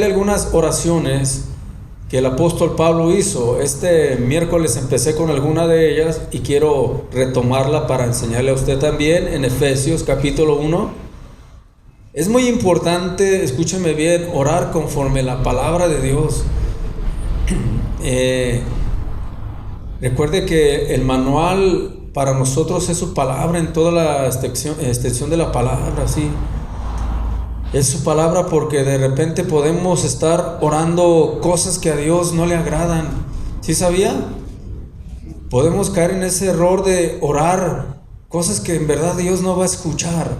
Algunas oraciones que el apóstol Pablo hizo. Este miércoles empecé con alguna de ellas y quiero retomarla para enseñarle a usted también en Efesios capítulo 1. Es muy importante, escúcheme bien, orar conforme la palabra de Dios. Recuerde que el manual para nosotros es su palabra en toda la extensión de la palabra, ¿sí? Es su palabra, porque de repente podemos estar orando cosas que a Dios no le agradan. ¿Sí sabía? Podemos caer en ese error de orar cosas que en verdad Dios no va a escuchar.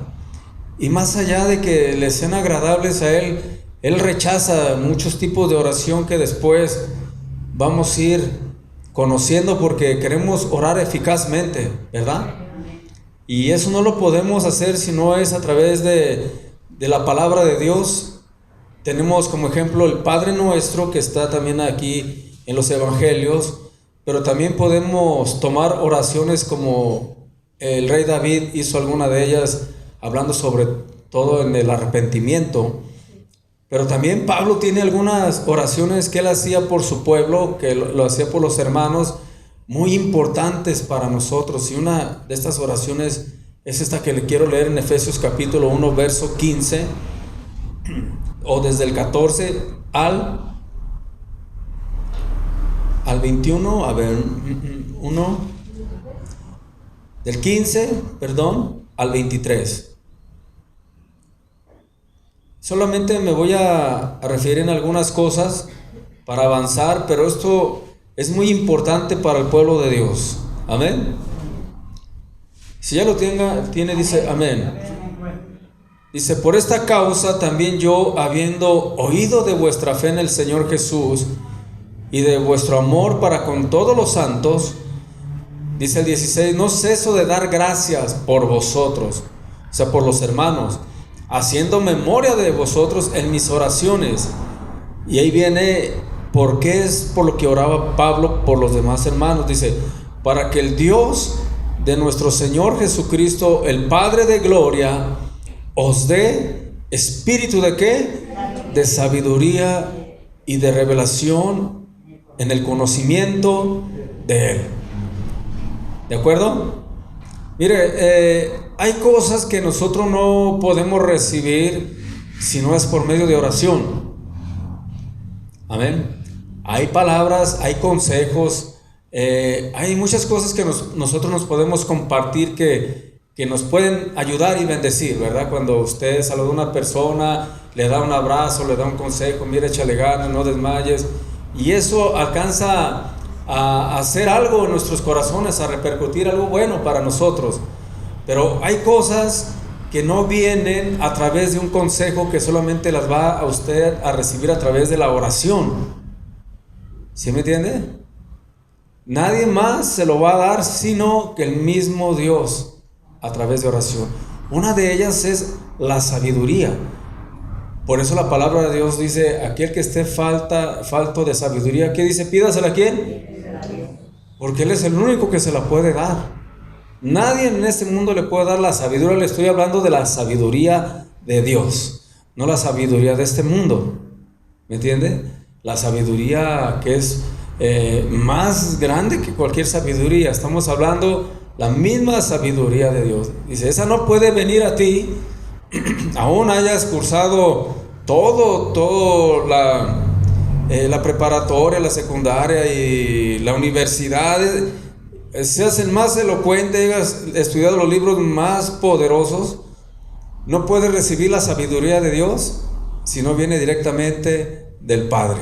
Y más allá de que le sean agradables a Él, Él rechaza muchos tipos de oración que después vamos a ir conociendo porque queremos orar eficazmente, ¿verdad? Y eso no lo podemos hacer si no es a través de la palabra de Dios. Tenemos como ejemplo el Padre Nuestro, que está también aquí en los evangelios, pero también podemos tomar oraciones como el rey David hizo alguna de ellas, hablando sobre todo en el arrepentimiento. Pero también Pablo tiene algunas oraciones que él hacía por su pueblo, que lo hacía por los hermanos, muy importantes para nosotros. Y una de estas oraciones es esta que le quiero leer en Efesios capítulo 1, verso 15, o desde el 14 al 21, a ver, del 15, al 23. Solamente me voy a referir en algunas cosas para avanzar, pero esto es muy importante para el pueblo de Dios. Amén. Si ya lo tiene, dice amén. Dice: por esta causa también yo, habiendo oído de vuestra fe en el Señor Jesús y de vuestro amor para con todos los santos, dice el 16, no ceso de dar gracias por vosotros, o sea, por los hermanos, haciendo memoria de vosotros en mis oraciones. Y ahí viene por qué es por lo que oraba Pablo por los demás hermanos. Dice: para que el Dios de nuestro Señor Jesucristo, el Padre de gloria, os dé espíritu de ¿qué? De sabiduría y de revelación en el conocimiento de Él. ¿De acuerdo? Mire, hay cosas que nosotros no podemos recibir si no es por medio de oración. Amén. Hay palabras, hay consejos, hay muchas cosas que nosotros nos podemos compartir que nos pueden ayudar y bendecir, ¿verdad? Cuando usted saluda a una persona, le da un abrazo, le da un consejo: mire, échale ganas, no desmayes. Y eso alcanza a hacer algo en nuestros corazones, a repercutir algo bueno para nosotros. Pero hay cosas que no vienen a través de un consejo, que solamente las va a usted a recibir a través de la oración. ¿Sí me entiende? Nadie más se lo va a dar sino que el mismo Dios, a través de oración. Una de ellas es la sabiduría. Por eso la palabra de Dios dice: aquel que esté falto de sabiduría, ¿qué dice? Pídasela ¿a quién? Porque Él es el único que se la puede dar. Nadie en este mundo le puede dar la sabiduría. Le estoy hablando de la sabiduría de Dios, no la sabiduría de este mundo. ¿Me entiende? La sabiduría que es más grande que cualquier sabiduría. Estamos hablando la misma sabiduría de Dios. Dice: esa no puede venir a ti, aún hayas cursado todo la preparatoria, la secundaria y la universidad, seas el más elocuente, hayas estudiado los libros más poderosos, no puedes recibir la sabiduría de Dios si no viene directamente del Padre.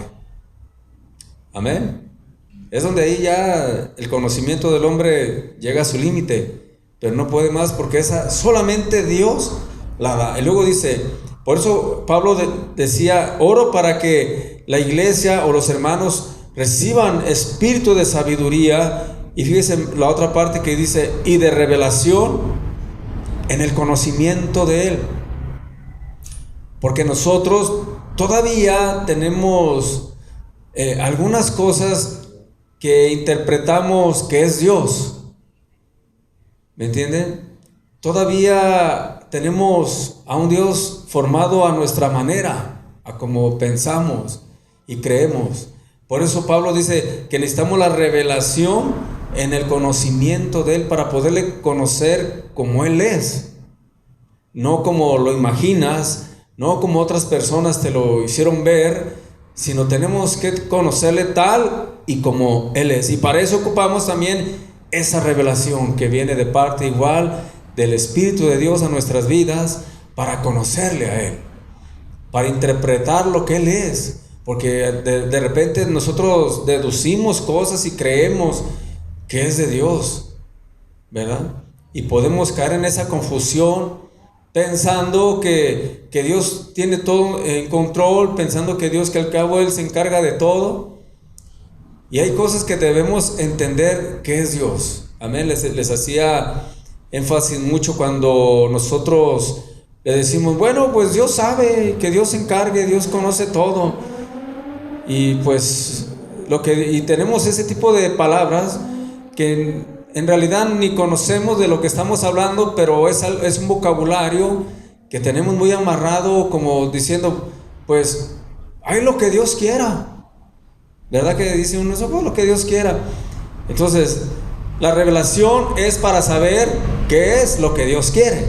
Amén. Es donde ahí ya el conocimiento del hombre llega a su límite, pero no puede más, porque esa solamente Dios la da. Y luego dice, por eso Pablo decía: oro para que la iglesia o los hermanos reciban espíritu de sabiduría. Y fíjese la otra parte que dice: y de revelación en el conocimiento de Él. Porque nosotros todavía tenemos algunas cosas que interpretamos que es Dios. ¿Me entienden? Todavía tenemos a un Dios formado a nuestra manera, a como pensamos y creemos. Por eso Pablo dice que necesitamos la revelación en el conocimiento de Él para poderle conocer como Él es. No como lo imaginas, no como otras personas te lo hicieron ver, sino tenemos que conocerle tal y como Él es. Y para eso ocupamos también esa revelación que viene de parte igual del Espíritu de Dios a nuestras vidas, para conocerle a Él, para interpretar lo que Él es. Porque de repente nosotros deducimos cosas y creemos que es de Dios, ¿verdad? Y podemos caer en esa confusión pensando que Dios tiene todo en control, pensando que Dios, que al cabo Él se encarga de todo. Y hay cosas que debemos entender que es Dios. Amén. Les hacía énfasis mucho cuando nosotros le decimos, bueno, pues Dios sabe, que Dios se encargue, Dios conoce todo. Y pues y tenemos ese tipo de palabras que en realidad ni conocemos de lo que estamos hablando, pero es un vocabulario que tenemos muy amarrado, como diciendo, pues, hay lo que Dios quiera. ¿Verdad que dice uno eso? Pues lo que Dios quiera. Entonces, la revelación es para saber qué es lo que Dios quiere.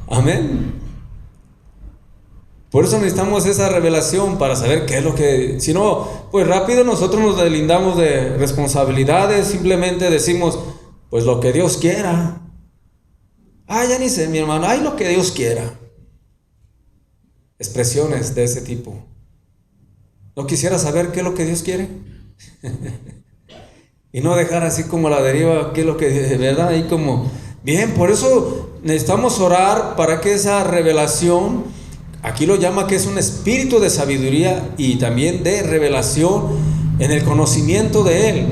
Amén. Por eso necesitamos esa revelación para saber qué es lo que... Si no, pues rápido nosotros nos deslindamos de responsabilidades, simplemente decimos, pues lo que Dios quiera. Ya ni sé, mi hermano, lo que Dios quiera. Expresiones de ese tipo. ¿No quisiera saber qué es lo que Dios quiere? Y no dejar así como a la deriva qué es lo que de verdad, ahí como... Bien, por eso necesitamos orar para que esa revelación... Aquí lo llama que es un espíritu de sabiduría y también de revelación en el conocimiento de Él,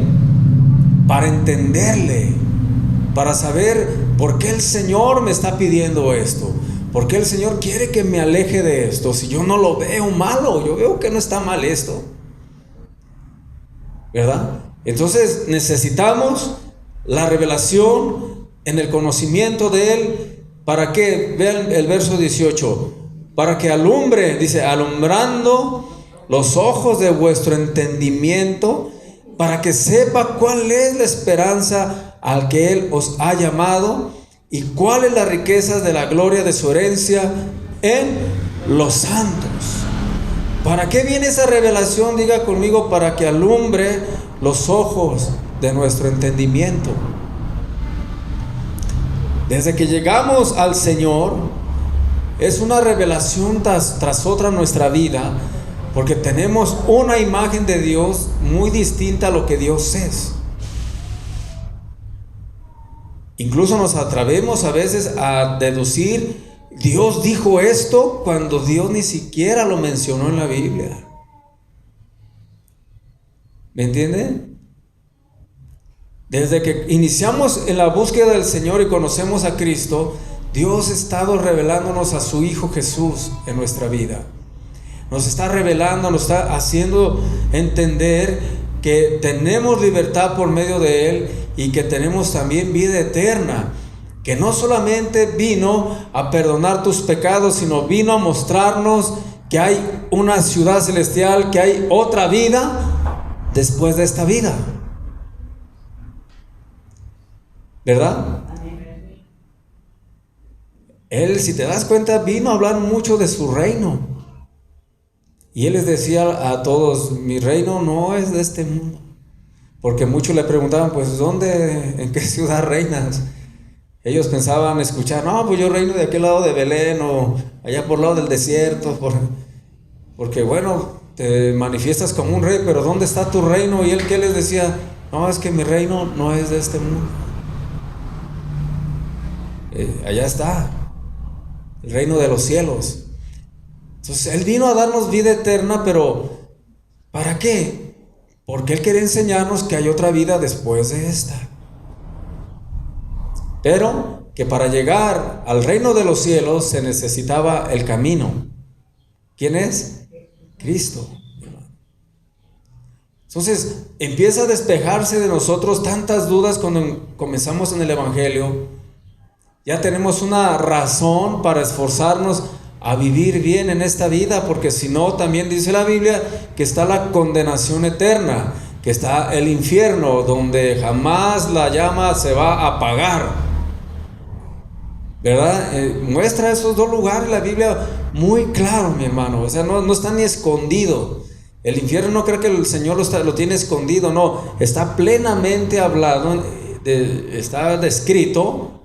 para entenderle, para saber por qué el Señor me está pidiendo esto, por qué el Señor quiere que me aleje de esto, si yo no lo veo malo, yo veo que no está mal esto, ¿verdad? Entonces necesitamos la revelación en el conocimiento de Él. ¿Para qué? Vean el verso 18. Para que alumbre, dice, alumbrando los ojos de vuestro entendimiento, para que sepa cuál es la esperanza al que Él os ha llamado y cuáles las riquezas de la gloria de su herencia en los santos. ¿Para qué viene esa revelación? Diga conmigo, para que alumbre los ojos de nuestro entendimiento. Desde que llegamos al Señor, es una revelación tras otra en nuestra vida, porque tenemos una imagen de Dios muy distinta a lo que Dios es. Incluso nos atrevemos a veces a deducir, Dios dijo esto, cuando Dios ni siquiera lo mencionó en la Biblia. ¿Me entienden? Desde que iniciamos en la búsqueda del Señor y conocemos a Cristo, Dios ha estado revelándonos a su Hijo Jesús en nuestra vida. Nos está revelando, nos está haciendo entender que tenemos libertad por medio de Él y que tenemos también vida eterna. Que no solamente vino a perdonar tus pecados, sino vino a mostrarnos que hay una ciudad celestial, que hay otra vida después de esta vida. ¿Verdad? Él, si te das cuenta, vino a hablar mucho de su reino. Y Él les decía a todos, mi reino no es de este mundo. Porque muchos le preguntaban, pues, ¿en qué ciudad reinas? Ellos pensaban escuchar, no, pues yo reino de aquel lado de Belén o allá por el lado del desierto. Porque bueno, te manifiestas como un rey, pero ¿dónde está tu reino? Y Él, ¿qué les decía? No, es que mi reino no es de este mundo. Allá está el reino de los cielos. Entonces Él vino a darnos vida eterna, pero ¿para qué? Porque Él quería enseñarnos que hay otra vida después de esta, pero que para llegar al reino de los cielos se necesitaba el camino. ¿Quién es? Cristo. Entonces empieza a despejarse de nosotros tantas dudas cuando comenzamos en el Evangelio. Ya tenemos una razón para esforzarnos a vivir bien en esta vida, porque si no, también dice la Biblia que está la condenación eterna, que está el infierno, donde jamás la llama se va a apagar, ¿verdad? Muestra esos dos lugares la Biblia muy claro, mi hermano. O sea, no está ni escondido. El infierno no cree que el Señor lo tiene escondido, no, está plenamente hablado, está descrito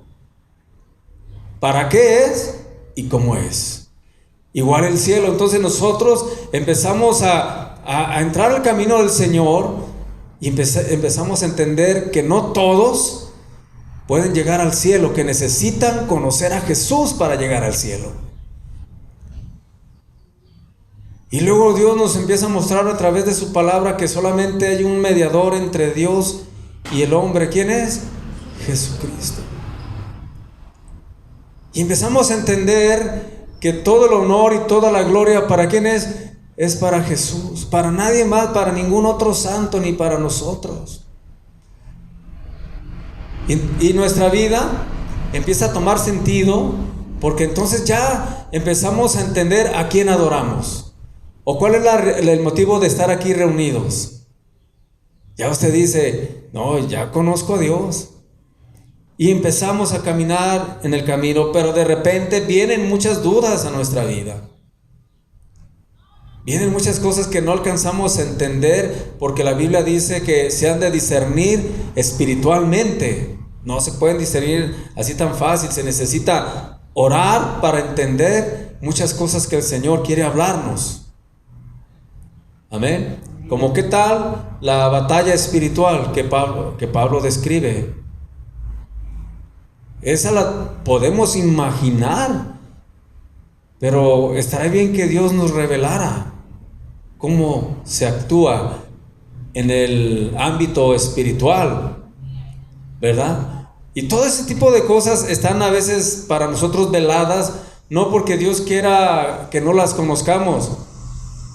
para qué es y cómo es. Igual el cielo. Entonces nosotros empezamos a entrar al camino del Señor y empezamos a entender que no todos pueden llegar al cielo, que necesitan conocer a Jesús para llegar al cielo. Y luego Dios nos empieza a mostrar a través de su palabra que solamente hay un mediador entre Dios y el hombre. ¿Quién es? Jesucristo. Y empezamos a entender que todo el honor y toda la gloria, ¿para quién es? Es para Jesús, para nadie más, para ningún otro santo, ni para nosotros. Y nuestra vida empieza a tomar sentido, porque entonces ya empezamos a entender a quién adoramos, o cuál es el motivo de estar aquí reunidos. Ya usted dice, no, ya conozco a Dios. Y empezamos a caminar en el camino, pero de repente vienen muchas dudas a nuestra vida. Vienen muchas cosas que no alcanzamos a entender, porque la Biblia dice que se han de discernir espiritualmente. No se pueden discernir así tan fácil. Se necesita orar para entender muchas cosas que el Señor quiere hablarnos. Amén. Como qué tal la batalla espiritual que Pablo describe. Esa la podemos imaginar, pero estaría bien que Dios nos revelara cómo se actúa en el ámbito espiritual, ¿verdad? Y todo ese tipo de cosas están a veces para nosotros veladas, no porque Dios quiera que no las conozcamos,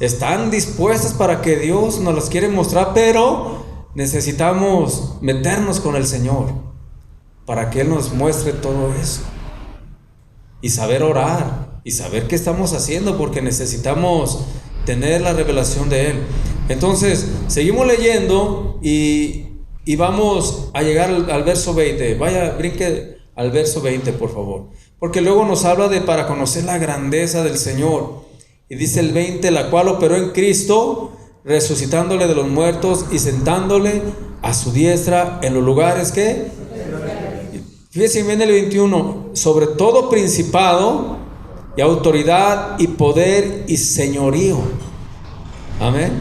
están dispuestas para que Dios nos las quiere mostrar, pero necesitamos meternos con el Señor para que Él nos muestre todo eso y saber orar y saber qué estamos haciendo, porque necesitamos tener la revelación de Él. Entonces seguimos leyendo y vamos a llegar al verso 20. Vaya, brinque al verso 20, por favor, porque luego nos habla de para conocer la grandeza del Señor. Y dice el 20, la cual operó en Cristo, resucitándole de los muertos y sentándole a su diestra en los lugares que... Fíjense bien el 21, sobre todo principado y autoridad y poder y señorío. Amén.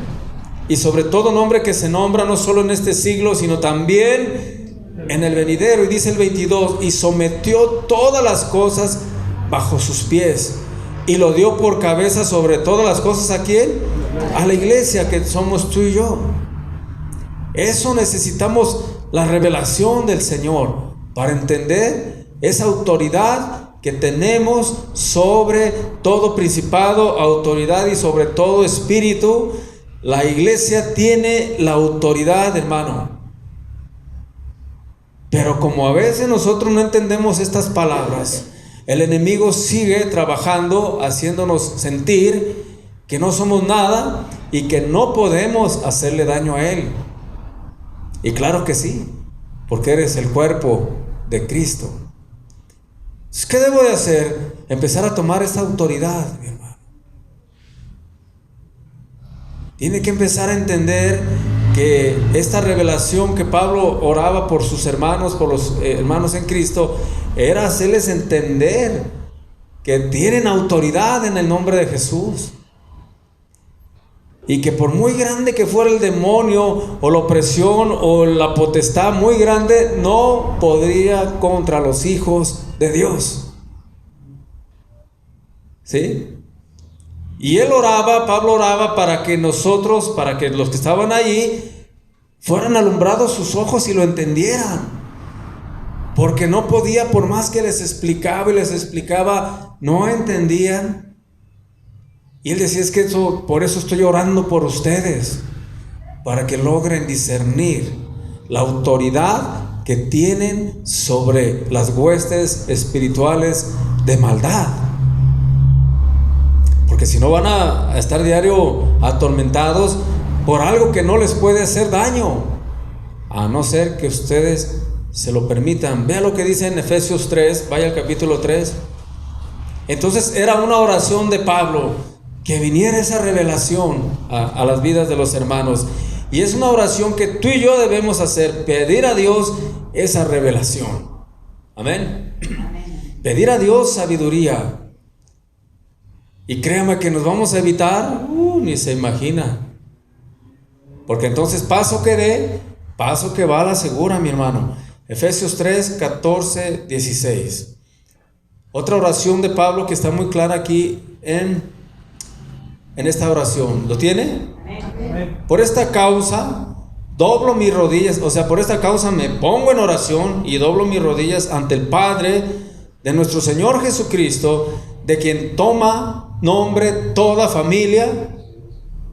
Y sobre todo nombre que se nombra no solo en este siglo, sino también en el venidero. Y dice el 22, y sometió todas las cosas bajo sus pies y lo dio por cabeza sobre todas las cosas. ¿A quién? A la iglesia, que somos tú y yo. Eso necesitamos, la revelación del Señor, para entender esa autoridad que tenemos sobre todo principado, autoridad y sobre todo espíritu. La iglesia tiene la autoridad, hermano. Pero como a veces nosotros no entendemos estas palabras, el enemigo sigue trabajando, haciéndonos sentir que no somos nada y que no podemos hacerle daño a Él. Y claro que sí, porque eres el cuerpo de Cristo. ¿Qué debo de hacer? Empezar a tomar esta autoridad, mi hermano. Tiene que empezar a entender que esta revelación que Pablo oraba por sus hermanos, por los hermanos en Cristo, era hacerles entender que tienen autoridad en el nombre de Jesús. Y que por muy grande que fuera el demonio o la opresión o la potestad muy grande, no podría contra los hijos de Dios. ¿Sí? Y él oraba, Pablo oraba para que nosotros, para que los que estaban allí, fueran alumbrados sus ojos y lo entendieran. Porque no podía, por más que les explicaba y les explicaba, no entendían. Y él decía, es que por eso estoy orando por ustedes, para que logren discernir la autoridad que tienen sobre las huestes espirituales de maldad. porque si no van a estar diario atormentados por algo que no les puede hacer daño, a no ser que ustedes se lo permitan. Vea lo que dice en Efesios 3, vaya al capítulo 3. Entonces era una oración de Pablo, que viniera esa revelación a las vidas de los hermanos. Y es una oración que tú y yo debemos hacer, pedir a Dios esa revelación. Amén. Pedir a Dios sabiduría. Y créame que nos vamos a evitar, ni se imagina. Porque entonces paso que dé, paso que va a la segura, mi hermano. Efesios 3, 14, 16. Otra oración de Pablo que está muy clara aquí en esta oración. ¿Lo tiene? Por esta causa doblo mis rodillas, o sea, por esta causa me pongo en oración y doblo mis rodillas ante el Padre de nuestro Señor Jesucristo, de quien toma nombre toda familia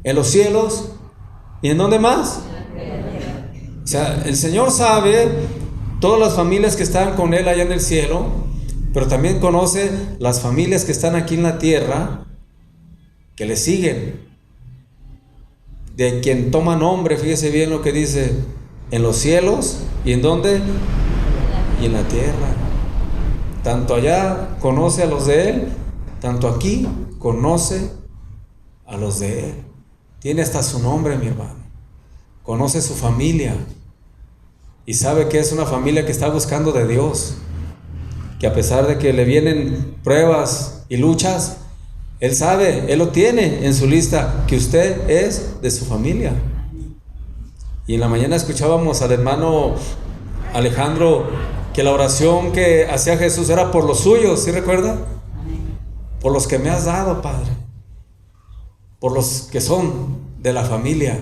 en los cielos y en dónde más. O sea, el Señor sabe todas las familias que están con Él allá en el cielo, pero también conoce las familias que están aquí en la tierra, que le siguen. De quien toma nombre, fíjese bien lo que dice, en los cielos y en dónde, y en la tierra. Tanto allá conoce a los de Él, tanto aquí conoce a los de Él. Tiene hasta su nombre, mi hermano. Conoce su familia y sabe que es una familia que está buscando de Dios, que a pesar de que le vienen pruebas y luchas, Él sabe, Él lo tiene en su lista, que usted es de su familia. Y en la mañana escuchábamos al hermano Alejandro que la oración que hacía Jesús era por los suyos, ¿sí recuerda? Por los que me has dado, Padre, por los que son de la familia.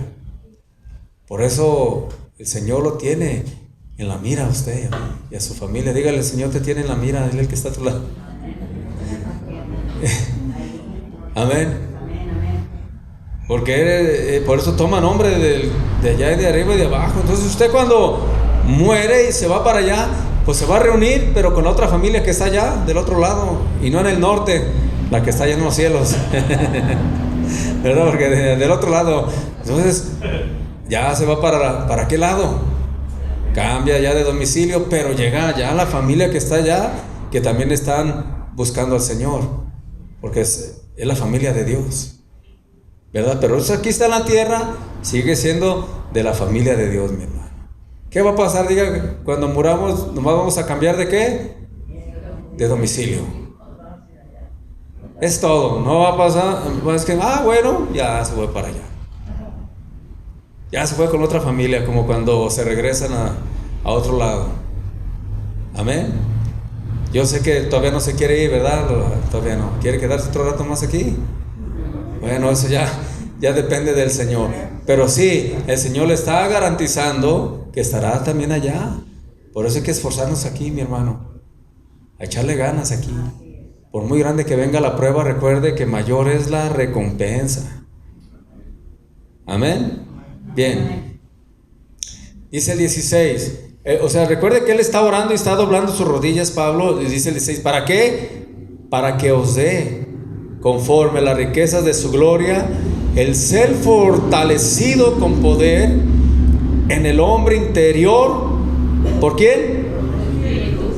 Por eso el Señor lo tiene en la mira a usted y a su familia. Dígale: el Señor te tiene en la mira, dile el que está a tu lado. Amén. Porque por eso toma nombre de allá y de arriba y de abajo. Entonces usted cuando muere y se va para allá, pues se va a reunir, pero con la otra familia que está allá del otro lado, y no en el norte, la que está allá en los cielos. ¿Verdad? Porque del otro lado. Entonces ya se va para qué lado. Cambia ya de domicilio, pero llega ya la familia que está allá, que también están buscando al Señor, porque es la familia de Dios, ¿verdad? Pero eso aquí está en la tierra, sigue siendo de la familia de Dios, mi hermano. ¿Qué va a pasar? Diga, cuando muramos, nomás vamos a cambiar ¿de qué? De domicilio. Es todo, no va a pasar, es que, bueno, ya se fue para allá. Ya se fue con otra familia, como cuando se regresan a otro lado. Amén. Yo sé que todavía no se quiere ir, ¿verdad? Todavía no. ¿Quiere quedarse otro rato más aquí? Bueno, eso ya depende del Señor. Pero sí, el Señor le está garantizando que estará también allá. Por eso hay que esforzarnos aquí, mi hermano. A echarle ganas aquí. Por muy grande que venga la prueba, recuerde que mayor es la recompensa. Amén. Bien. Dice el 16. O sea, recuerde que él está orando y está doblando sus rodillas, Pablo, y dice el 16, ¿para qué? Para que os dé, conforme a las riquezas de su gloria, el ser fortalecido con poder en el hombre interior. ¿Por quién?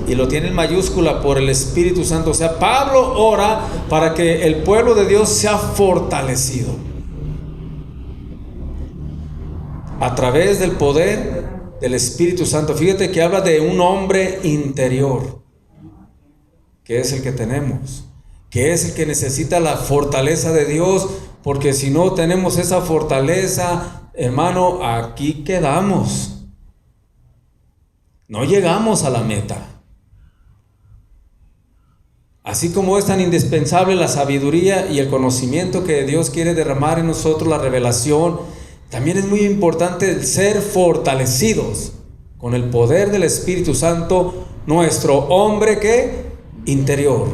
Y lo tiene en mayúscula, por el Espíritu Santo. O sea, Pablo ora para que el pueblo de Dios sea fortalecido a través del poder del Espíritu Santo. Fíjate que habla de un hombre interior, que es el que tenemos, que es el que necesita la fortaleza de Dios, porque si no tenemos esa fortaleza, hermano, aquí quedamos, no llegamos a la meta. Así como es tan indispensable la sabiduría y el conocimiento que Dios quiere derramar en nosotros, la revelación, también es muy importante el ser fortalecidos con el poder del Espíritu Santo, nuestro hombre que interior,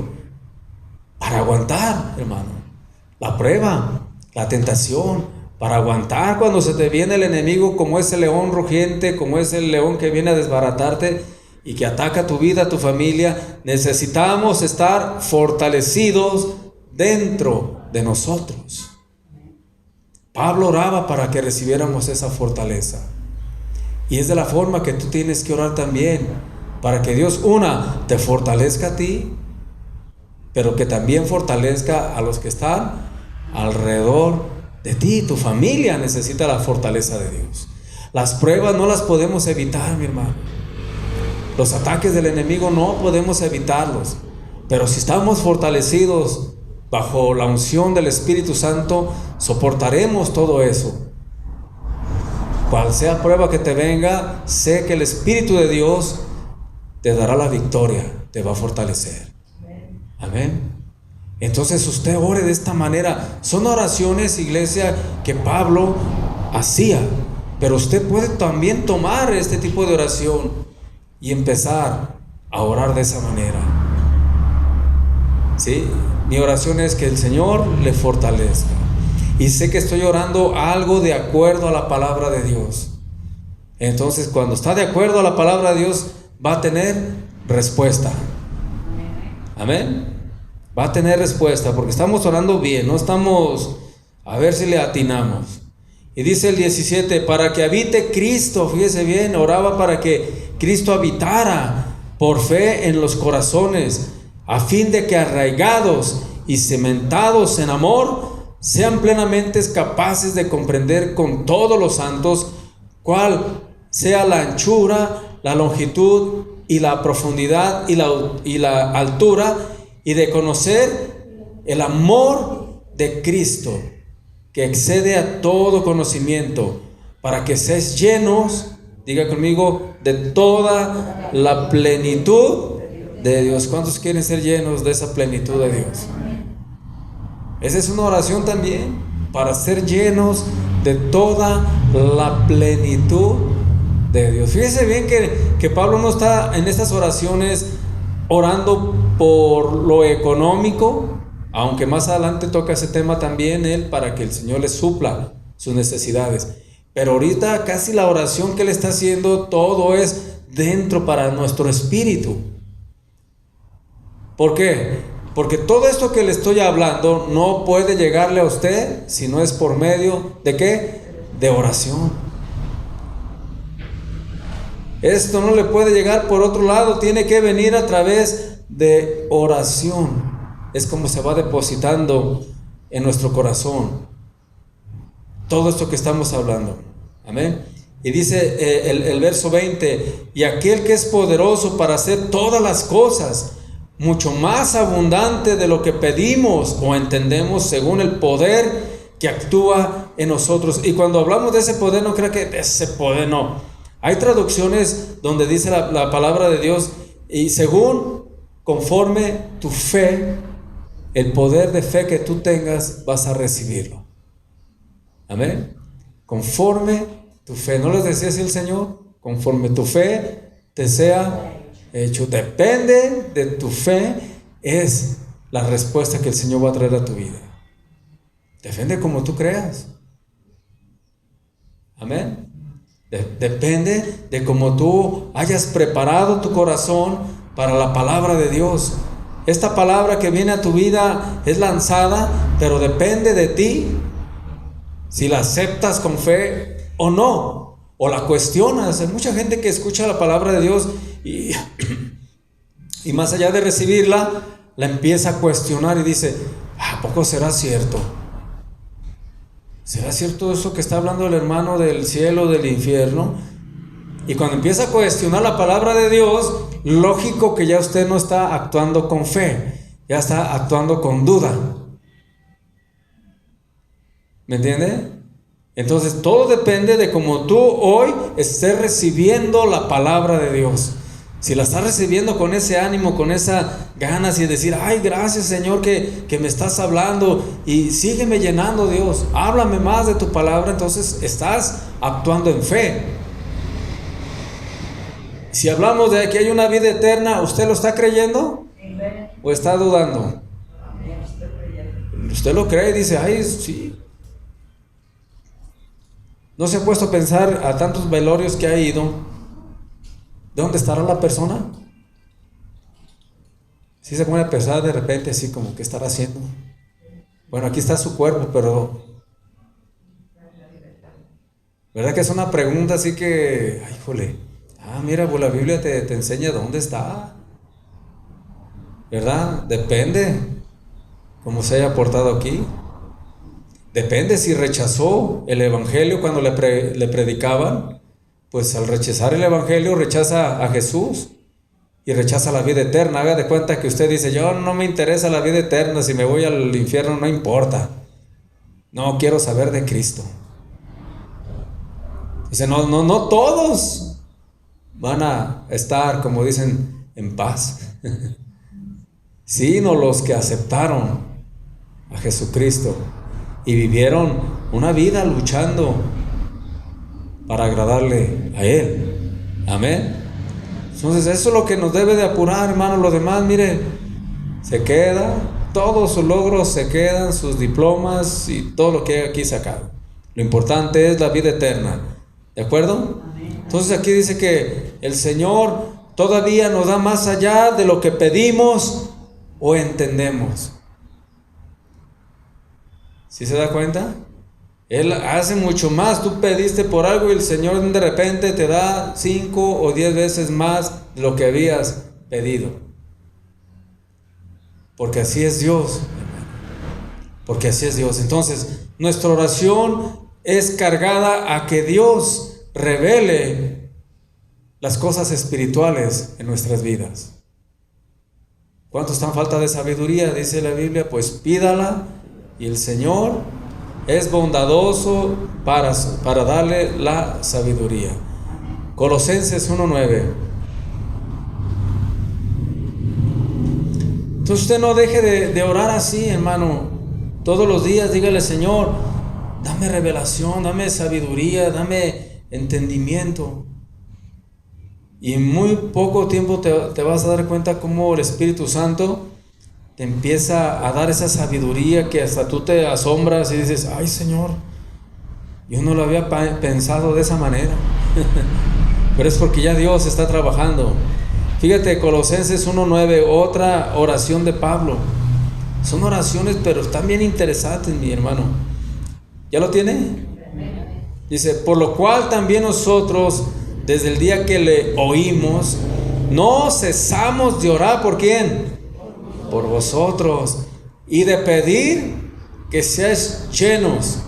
para aguantar, hermano, la prueba, la tentación, para aguantar cuando se te viene el enemigo como ese león rugiente, como ese león que viene a desbaratarte y que ataca tu vida, tu familia. Necesitamos estar fortalecidos dentro de nosotros. Pablo oraba para que recibiéramos esa fortaleza. Y es de la forma que tú tienes que orar también, para que Dios, te fortalezca a ti, pero que también fortalezca a los que están alrededor de ti. Tu familia necesita la fortaleza de Dios. Las pruebas no las podemos evitar, mi hermano. Los ataques del enemigo no podemos evitarlos. Pero si estamos fortalecidos bajo la unción del Espíritu Santo, soportaremos todo eso. Cual sea prueba que te venga, sé que el Espíritu de Dios te dará la victoria, te va a fortalecer. Amén. Entonces usted ore de esta manera. Son oraciones, iglesia, que Pablo hacía, pero usted puede también tomar este tipo de oración y empezar a orar de esa manera. ¿Sí? Mi oración es que el Señor le fortalezca. Y sé que estoy orando algo de acuerdo a la palabra de Dios. Entonces, cuando está de acuerdo a la palabra de Dios, va a tener respuesta. Amén. Va a tener respuesta, porque estamos orando bien, no estamos a ver si le atinamos. Y dice el 17, para que habite Cristo, fíjese bien, oraba para que Cristo habitara por fe en los corazones, a fin de que arraigados y cimentados en amor, sean plenamente capaces de comprender con todos los santos cuál sea la anchura, la longitud y la profundidad y la altura, y de conocer el amor de Cristo, que excede a todo conocimiento, para que seáis llenos, diga conmigo, de toda la plenitud de Dios. ¿Cuántos quieren ser llenos de esa plenitud de Dios? Esa es una oración también, para ser llenos de toda la plenitud de Dios. Fíjese bien que Pablo no está en estas oraciones orando por lo económico, aunque más adelante toca ese tema también él, para que el Señor le supla sus necesidades. Pero ahorita casi la oración que él está haciendo, todo es dentro para nuestro espíritu. ¿Por qué? Porque todo esto que le estoy hablando no puede llegarle a usted si no es por medio ¿de qué? De oración. Esto no le puede llegar por otro lado, tiene que venir a través de oración. Es como se va depositando en nuestro corazón todo esto que estamos hablando. Amén. Y dice el verso 20, y aquel que es poderoso para hacer todas las cosas, mucho más abundante de lo que pedimos o entendemos, según el poder que actúa en nosotros. Y cuando hablamos de ese poder, no crea que ese poder no. Hay traducciones donde dice la palabra de Dios, y según, conforme tu fe, el poder de fe que tú tengas, vas a recibirlo. Amén. Conforme tu fe, ¿no les decía así el Señor? Conforme tu fe te sea hecho. Depende de tu fe, es la respuesta que el Señor va a traer a tu vida. Depende como tú creas. Amén. Depende de cómo tú hayas preparado tu corazón para la palabra de Dios. Esta palabra que viene a tu vida es lanzada, pero depende de ti si la aceptas con fe o no, o la cuestionas. Hay mucha gente que escucha la palabra de Dios y más allá de recibirla, la empieza a cuestionar y dice, ¿a poco será cierto? ¿Será cierto eso que está hablando el hermano del cielo, del infierno? Y cuando empieza a cuestionar la palabra de Dios, lógico que ya usted no está actuando con fe, ya está actuando con duda. ¿Me entiende? Entonces todo depende de cómo tú hoy estés recibiendo la palabra de Dios. Si la estás recibiendo con ese ánimo, con esas ganas y decir, ay, gracias Señor que me estás hablando y sígueme llenando, Dios, háblame más de tu palabra, entonces estás actuando en fe. Si hablamos de que hay una vida eterna, ¿usted lo está creyendo? ¿O está dudando? Usted lo cree y dice, ay, sí. ¿No se ha puesto a pensar a tantos velorios que ha ido? ¿De dónde estará la persona? Si se pone a pensar de repente así como, ¿qué estará haciendo? Bueno, aquí está su cuerpo, pero ¿verdad que es una pregunta así que, ay, híjole, mira, pues la Biblia te enseña dónde está, ¿verdad? Depende cómo se haya portado aquí. Depende si rechazó el Evangelio cuando le predicaban, pues al rechazar el Evangelio rechaza a Jesús y rechaza la vida eterna. Haga de cuenta que usted dice, yo no me interesa la vida eterna, si me voy al infierno no importa. No, quiero saber de Cristo. Dice, no todos van a estar, como dicen, en paz, sino los que aceptaron a Jesucristo y vivieron una vida luchando para agradarle a Él. Amén. Entonces eso es lo que nos debe de apurar, hermano. Lo demás, mire, se queda, todos sus logros se quedan, sus diplomas y todo lo que hay aquí sacado. Lo importante es la vida eterna. ¿De acuerdo? Entonces aquí dice que el Señor todavía nos da más allá de lo que pedimos o entendemos. ¿Sí se da cuenta? Él hace mucho más. Tú pediste por algo y el Señor de repente te da 5 o 10 veces más de lo que habías pedido. Porque así es Dios. Porque así es Dios. Entonces, nuestra oración es cargada a que Dios revele las cosas espirituales en nuestras vidas. ¿Cuántos están falta de sabiduría? Dice la Biblia, pues pídala y el Señor es bondadoso para darle la sabiduría. Colosenses 1:9. Entonces usted no deje de orar así, hermano. Todos los días dígale, Señor, dame revelación, dame sabiduría, dame entendimiento. Y en muy poco tiempo te vas a dar cuenta cómo el Espíritu Santo te empieza a dar esa sabiduría que hasta tú te asombras y dices, ay, Señor, yo no lo había pensado de esa manera. Pero es porque ya Dios está trabajando. Fíjate, Colosenses 1:9, otra oración de Pablo. Son oraciones, pero están bien interesantes, mi hermano. ¿Ya lo tiene? Dice, por lo cual también nosotros, desde el día que le oímos, no cesamos de orar. ¿Por quién? Por vosotros. Y de pedir que seáis llenos.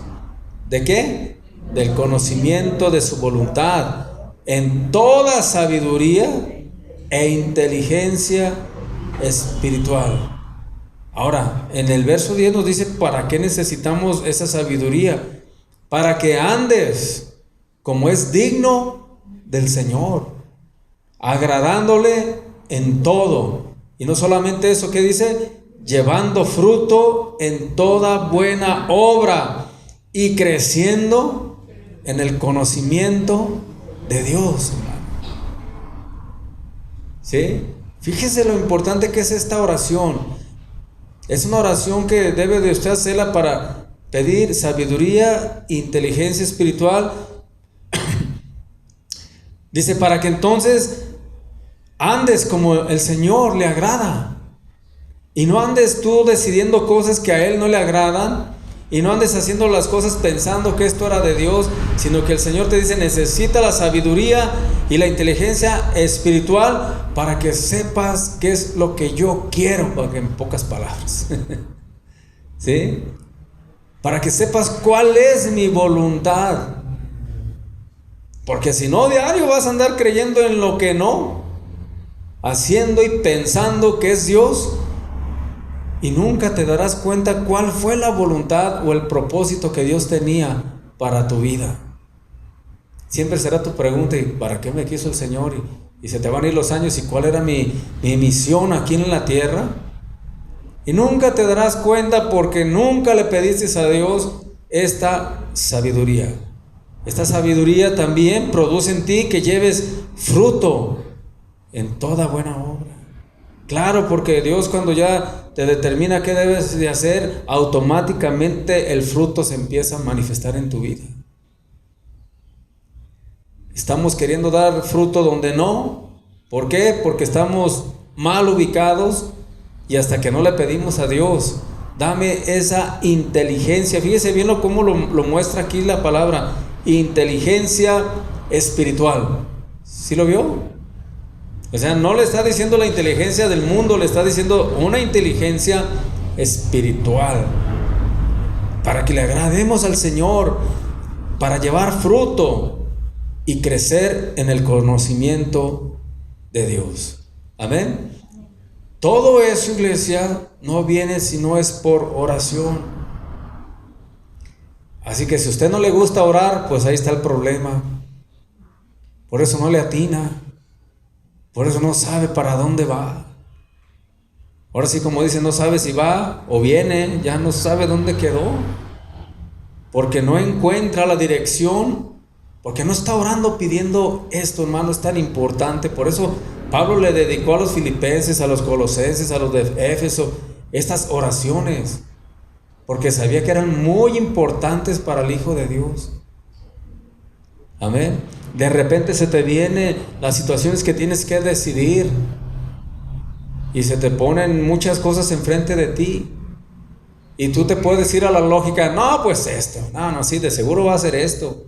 ¿De qué? Del conocimiento de su voluntad, en toda sabiduría e inteligencia espiritual. Ahora, en el verso 10 nos dice, ¿para qué necesitamos esa sabiduría? Para que andes como es digno del Señor, agradándole en todo. Y no solamente eso, ¿qué dice? Llevando fruto en toda buena obra y creciendo en el conocimiento de Dios. ¿Sí? Fíjese lo importante que es esta oración. Es una oración que debe de usted hacerla para pedir sabiduría, inteligencia espiritual. Dice, para que entonces andes como el Señor le agrada. Y no andes tú decidiendo cosas que a Él no le agradan. Y no andes haciendo las cosas pensando que esto era de Dios, sino que el Señor te dice, necesita la sabiduría y la inteligencia espiritual para que sepas qué es lo que yo quiero, para que en pocas palabras. ¿Sí? Para que sepas cuál es mi voluntad. Porque si no, diario vas a andar creyendo en lo que no, haciendo y pensando que es Dios, y nunca te darás cuenta cuál fue la voluntad o el propósito que Dios tenía para tu vida. Siempre será tu pregunta, ¿y para qué me quiso el Señor? Y se te van a ir los años, ¿y cuál era mi misión aquí en la tierra? Y nunca te darás cuenta porque nunca le pediste a Dios esta sabiduría. Esta sabiduría también produce en ti que lleves fruto en toda buena obra. Claro, porque Dios cuando ya te determina qué debes de hacer, automáticamente el fruto se empieza a manifestar en tu vida. Estamos queriendo dar fruto donde no. ¿Por qué? Porque estamos mal ubicados y hasta que no le pedimos a Dios dame esa inteligencia. Fíjese bien cómo lo muestra aquí la palabra, inteligencia espiritual. ¿Sí lo vio? O sea, no le está diciendo la inteligencia del mundo, le está diciendo una inteligencia espiritual, para que le agrademos al Señor, para llevar fruto y crecer en el conocimiento de Dios. Amén. Todo eso, iglesia, no viene si no es por oración. Así que si a usted no le gusta orar, pues ahí está el problema. Por eso no le atina, por eso no sabe para dónde va. Ahora sí, como dicen, no sabe si va o viene, ya no sabe dónde quedó, porque no encuentra la dirección, porque no está orando pidiendo esto, hermano, es tan importante. Por eso Pablo le dedicó a los filipenses, a los colosenses, a los de Éfeso, estas oraciones, porque sabía que eran muy importantes para el Hijo de Dios. Amén. De repente se te vienen las situaciones que tienes que decidir, y se te ponen muchas cosas enfrente de ti, y tú te puedes ir a la lógica, no, pues esto, no, sí, de seguro va a ser esto.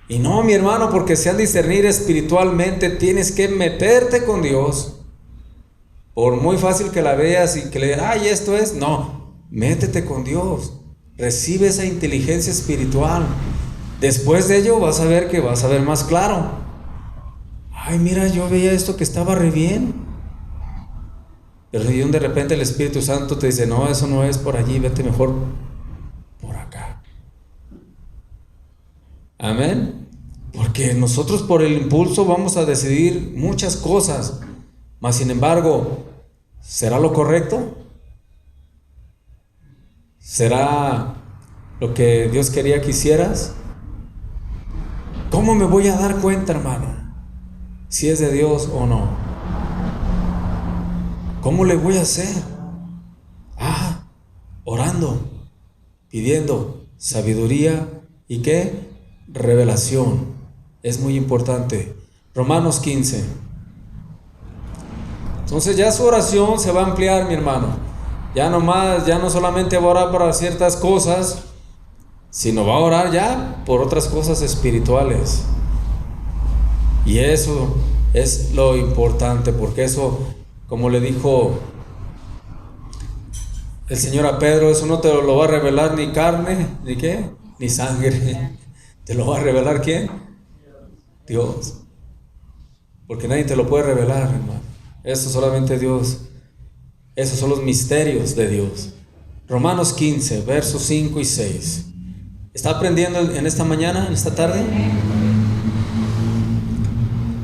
Y no, mi hermano, porque se han de discernir espiritualmente, tienes que meterte con Dios. Por muy fácil que la veas y que le digan, ay, esto es, no, métete con Dios, recibe esa inteligencia espiritual. Después de ello vas a ver que vas a ver más claro. Ay, mira, yo veía esto que estaba re bien, pero de repente el Espíritu Santo te dice, no, eso no es por allí, vete mejor por acá. Amén. Porque nosotros por el impulso vamos a decidir muchas cosas, mas sin embargo, ¿será lo correcto? ¿Será lo que Dios quería que hicieras? ¿Cómo me voy a dar cuenta, hermano, si es de Dios o no? ¿Cómo le voy a hacer? Orando, pidiendo sabiduría y ¿qué? Revelación. Es muy importante. Romanos 15. Entonces ya su oración se va a ampliar, mi hermano. Ya no solamente va a orar para ciertas cosas, sino va a orar ya por otras cosas espirituales. Y eso es lo importante, porque eso, como le dijo el Señor a Pedro, eso no te lo va a revelar ni carne, ni qué, ni sangre. ¿Te lo va a revelar quién? Dios. Porque nadie te lo puede revelar, hermano. Eso solamente Dios. Esos son los misterios de Dios. Romanos 15, versos 5 y 6. ¿Está aprendiendo en esta mañana, en esta tarde?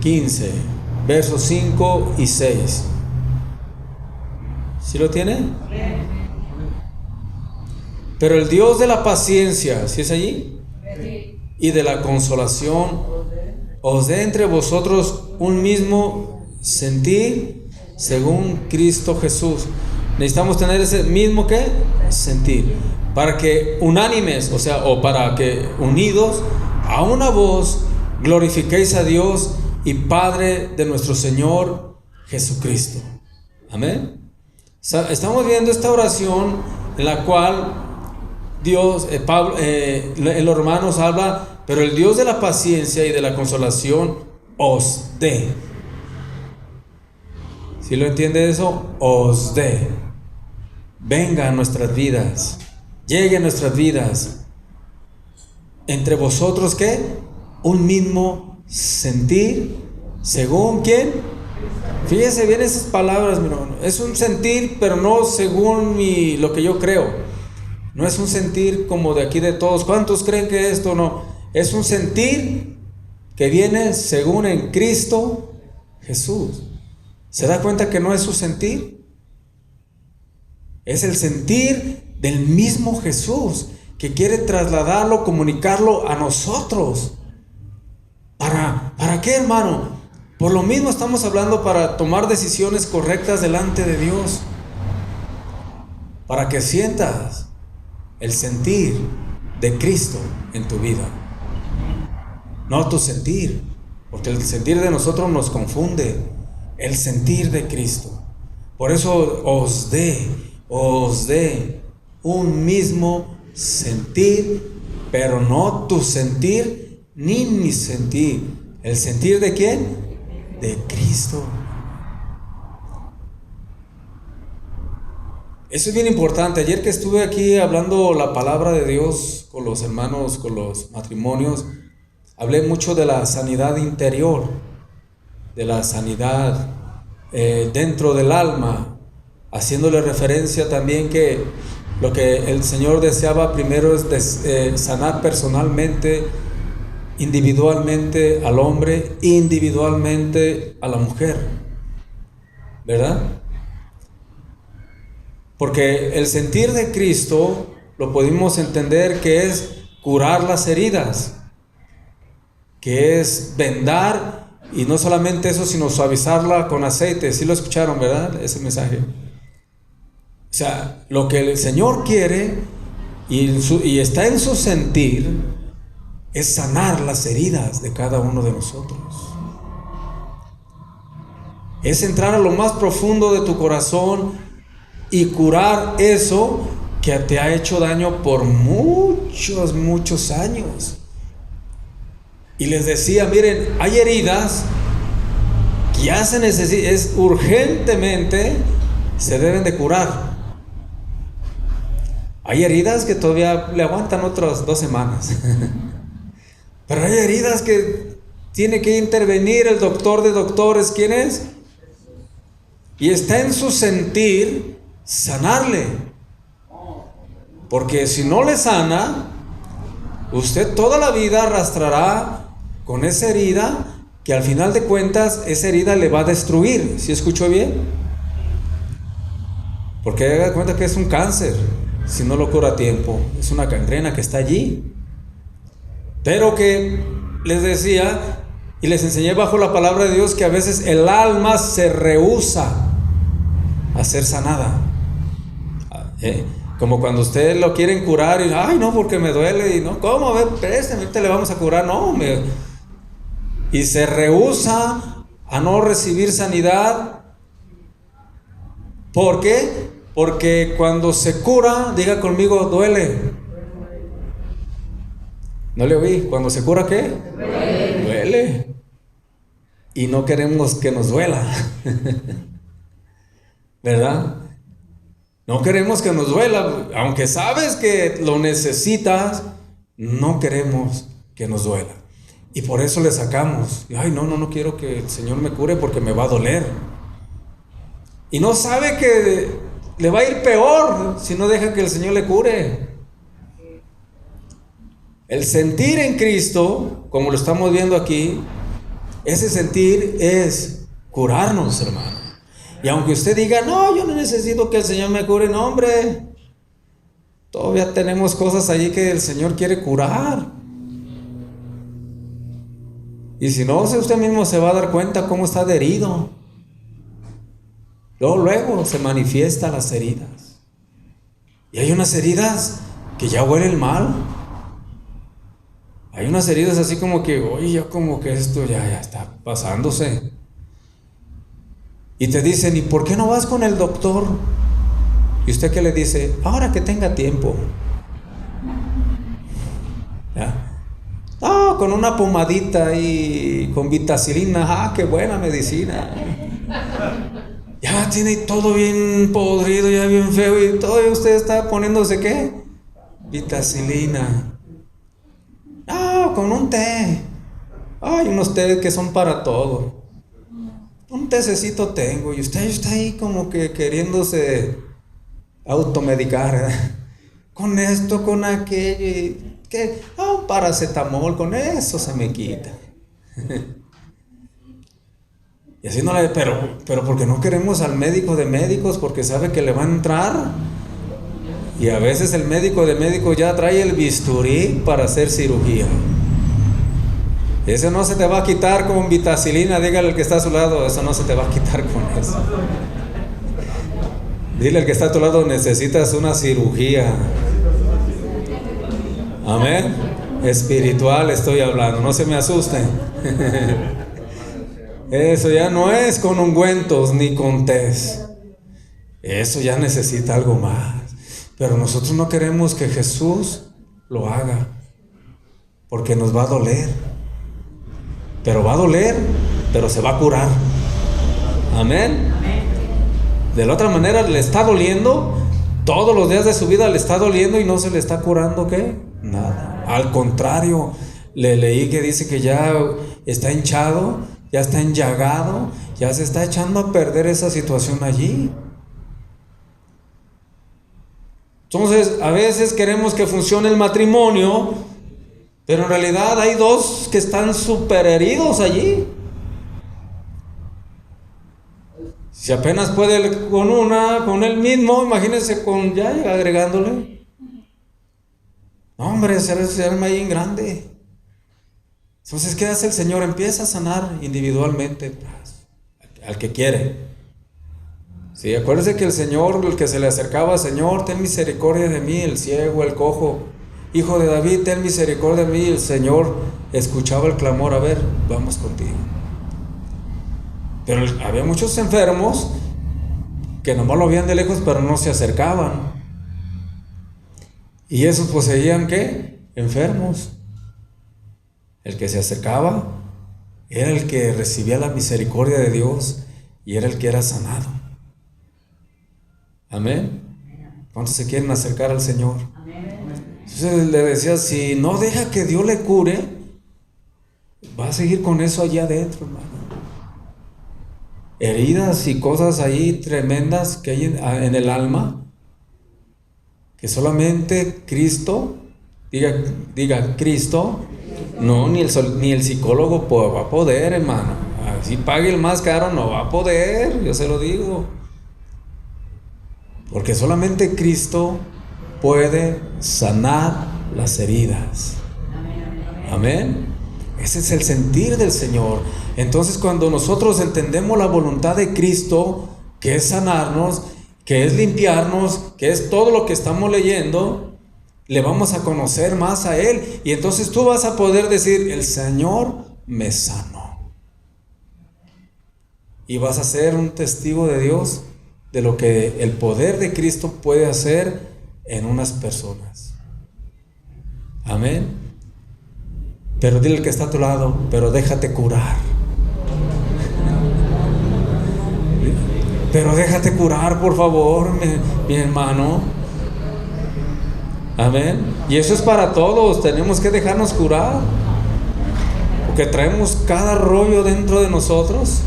15, versos 5 y 6. ¿Sí lo tiene? Pero el Dios de la paciencia, ¿sí es allí? Y de la consolación, os dé entre vosotros un mismo sentir según Cristo Jesús. Necesitamos tener ese mismo ¿qué? Sentir, para que unánimes, o para que unidos a una voz glorifiquéis a Dios y Padre de nuestro Señor Jesucristo. Amén. Estamos viendo esta oración en la cual Dios, Pablo, en los Romanos habla, pero el Dios de la paciencia y de la consolación os dé. ¿Sí lo entiende eso? Os dé. Venga a nuestras vidas, llegue a nuestras vidas. Entre vosotros, ¿qué? Un mismo sentir, ¿según quién? Fíjese bien esas palabras, mi hermano. Es un sentir, pero no según lo que yo creo. No es un sentir como de aquí de todos. ¿Cuántos creen que esto no? Es un sentir que viene según en Cristo Jesús. ¿Se da cuenta que no es su sentir? Es el sentir del mismo Jesús, que quiere trasladarlo, comunicarlo a nosotros. ¿Para qué, hermano? Por lo mismo estamos hablando, para tomar decisiones correctas delante de Dios. Para que sientas el sentir de Cristo en tu vida. No tu sentir, porque el sentir de nosotros nos confunde. El sentir de Cristo. Por eso os dé un mismo sentir, pero no tu sentir ni mi sentir. ¿El sentir de quién? De Cristo. Eso es bien importante. Ayer que estuve aquí hablando la palabra de Dios con los hermanos, con los matrimonios, hablé mucho de la sanidad interior, de la sanidad dentro del alma, haciéndole referencia también que lo que el Señor deseaba primero es sanar personalmente, individualmente al hombre, individualmente a la mujer, ¿verdad? Porque el sentir de Cristo lo podemos entender que es curar las heridas, que es vendar, y no solamente eso, sino suavizarla con aceite. ¿Sí lo escucharon, verdad? Ese mensaje. O sea, lo que el Señor quiere y está en su sentir es sanar las heridas de cada uno de nosotros. Es entrar a lo más profundo de tu corazón y curar eso que te ha hecho daño por muchos años. Y les decía, miren, hay heridas que ya se necesitan, urgentemente se deben de curar. Hay heridas que todavía le aguantan otras 2 semanas. Pero hay heridas que tiene que intervenir el doctor de doctores. ¿Quién es? Y está en su sentir sanarle. Porque si no le sana, usted toda la vida arrastrará con esa herida, que al final de cuentas esa herida le va a destruir. ¿Sí escuchó bien? Porque haga cuenta que es un cáncer si no lo cura a tiempo. Es una gangrena que está allí. Pero que les decía y les enseñé bajo la palabra de Dios que a veces el alma se rehúsa a ser sanada. Como cuando ustedes lo quieren curar y ay no, porque me duele, y no, ¿cómo? A ver, préstame, ahorita le vamos a curar. No, y se rehúsa a no recibir sanidad. ¿Por qué? Porque cuando se cura, diga conmigo, duele. ¿No le oí? ¿Cuando se cura qué? Duele. Y no queremos que nos duela. ¿Verdad? No queremos que nos duela. Aunque sabes que lo necesitas, no queremos que nos duela. Y por eso le sacamos. Ay, no quiero que el Señor me cure porque me va a doler. Y no sabe que le va a ir peor si no deja que el Señor le cure. El sentir en Cristo, como lo estamos viendo aquí, ese sentir es curarnos, hermano. Y aunque usted diga, no, yo no necesito que el Señor me cure, no, hombre, todavía tenemos cosas allí que el Señor quiere curar. Y si no, usted mismo se va a dar cuenta cómo está de herido. Luego se manifiestan las heridas. Y hay unas heridas que ya huelen mal. Hay unas heridas así como que, oye, ya como que esto ya está pasándose. Y te dicen, ¿y por qué no vas con el doctor? Y usted qué le dice, ahora que tenga tiempo. ¿Ya? Ah, con una pomadita y con vitacilina, qué buena medicina. Ya tiene todo bien podrido, ya bien feo, y todo, y usted está poniéndose ¿qué? Vitacilina. Con un té. Hay unos té que son para todo. Un tececito tengo, y usted está ahí como que queriéndose automedicar, ¿verdad? Con esto, con aquello, y que un paracetamol, con eso se me quita. Y así no le, pero porque no queremos al médico de médicos, porque sabe que le va a entrar. Y a veces el médico de médicos ya trae el bisturí para hacer cirugía. Eso no se te va a quitar con vitacilina. Dígale al que está a su lado, eso no se te va a quitar con eso. Dile al que está a tu lado, necesitas una cirugía. Amén. Espiritual estoy hablando, no se me asusten. Eso ya no es con ungüentos ni con tés. Eso ya necesita algo más. Pero nosotros no queremos que Jesús lo haga, porque nos va a doler. Pero va a doler, pero se va a curar. Amén. De la otra manera le está doliendo, todos los días de su vida le está doliendo y no se le está curando, ¿qué? Nada. Al contrario, le leí que dice que ya está hinchado, ya está enllagado, ya se está echando a perder esa situación allí. Entonces, a veces queremos que funcione el matrimonio, pero en realidad hay dos que están súper heridos allí. Si apenas puede con él mismo, imagínense con ya agregándole. No, hombre, se arma ahí en grande. Entonces, ¿qué hace el Señor? Empieza a sanar individualmente, pues, al que quiere. Sí, acuérdese que el Señor, el que se le acercaba, Señor, ten misericordia de mí, el ciego, el cojo, hijo de David, ten misericordia de mí. El Señor escuchaba el clamor, a ver, vamos contigo. Pero había muchos enfermos que nomás lo veían de lejos, pero no se acercaban. Y esos poseían, ¿qué? Enfermos. El que se acercaba era el que recibía la misericordia de Dios y era el que era sanado. Amén. ¿Cuántos se quieren acercar al Señor? Entonces le decía, si no deja que Dios le cure, va a seguir con eso allá adentro, hermano. Heridas y cosas ahí tremendas que hay en el alma, que solamente Cristo, diga Cristo, no, ni el psicólogo va a poder, hermano. Si pague el más caro, no va a poder, yo se lo digo. Porque solamente Cristo puede sanar las heridas. Amén. Ese es el sentir del Señor. Entonces, cuando nosotros entendemos la voluntad de Cristo, que es sanarnos, que es limpiarnos, que es todo lo que estamos leyendo, le vamos a conocer más a Él. Y entonces tú vas a poder decir, el Señor me sanó. Y vas a ser un testigo de Dios, de lo que el poder de Cristo puede hacer en unas personas. Amén. Pero dile al que está a tu lado, pero déjate curar. Pero déjate curar, por favor, mi hermano. Amén. Y eso es para todos, tenemos que dejarnos curar. Porque traemos cada rollo dentro de nosotros.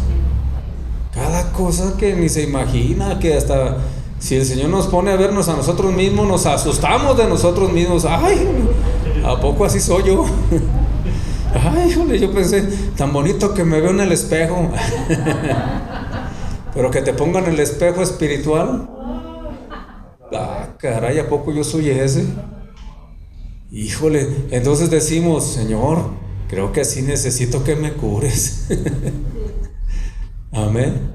Cada cosa que ni se imagina, que hasta si el Señor nos pone a vernos a nosotros mismos, nos asustamos de nosotros mismos. Ay, ¿a poco así soy yo? Ay, híjole, yo pensé, tan bonito que me veo en el espejo. Pero que te pongan el espejo espiritual. Ah, caray, ¿a poco yo soy ese? Híjole, entonces decimos, Señor, creo que sí necesito que me cures. Amén.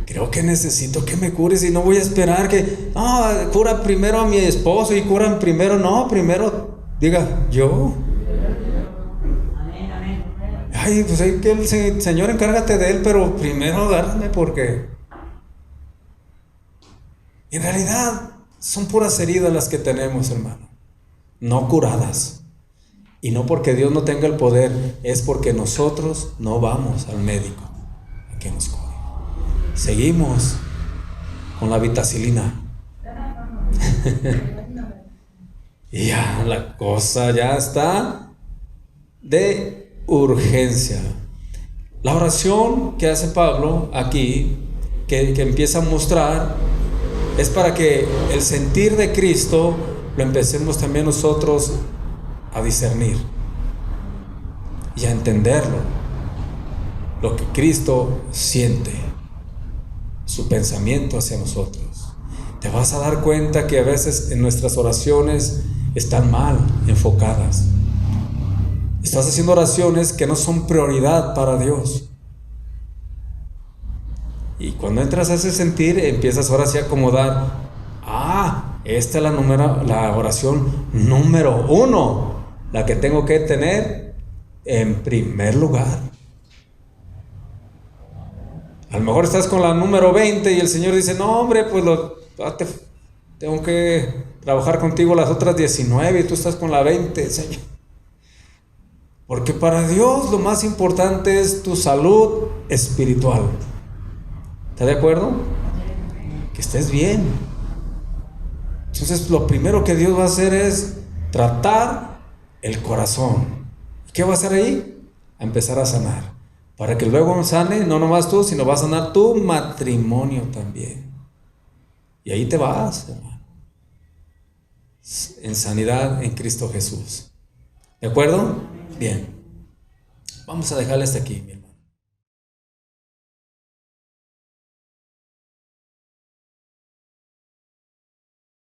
Creo que necesito que me cures y no voy a esperar que, cura primero a mi esposo y curan primero. No, primero diga yo. Ay, pues hay que el Señor encárgate de él, pero primero agárrame, porque en realidad son puras heridas las que tenemos, hermano, no curadas. Y no porque Dios no tenga el poder, es porque nosotros no vamos al médico a que nos cure. Seguimos con la vitacilina. Y ya la cosa ya está de urgencia. La oración que hace Pablo aquí, que empieza a mostrar, es para que el sentir de Cristo lo empecemos también nosotros a discernir y a entenderlo, lo que Cristo siente, su pensamiento hacia nosotros. Te vas a dar cuenta que a veces en nuestras oraciones están mal enfocadas. Estás haciendo oraciones que no son prioridad para Dios. Y cuando entras a ese sentir, empiezas ahora sí a acomodar. Esta es la oración número 1, la que tengo que tener en primer lugar. A lo mejor estás con la número 20 y el Señor dice, no hombre, pues tengo que trabajar contigo las otras 19 y tú estás con la 20, Señor. Porque para Dios lo más importante es tu salud espiritual. ¿Está de acuerdo? Que estés bien. Entonces lo primero que Dios va a hacer es tratar el corazón. ¿Qué va a hacer ahí? A empezar a sanar. Para que luego sane, no nomás tú, sino va a sanar tu matrimonio también. Y ahí te vas, hermano. En sanidad en Cristo Jesús. ¿De acuerdo? Bien. Vamos a dejarle hasta aquí.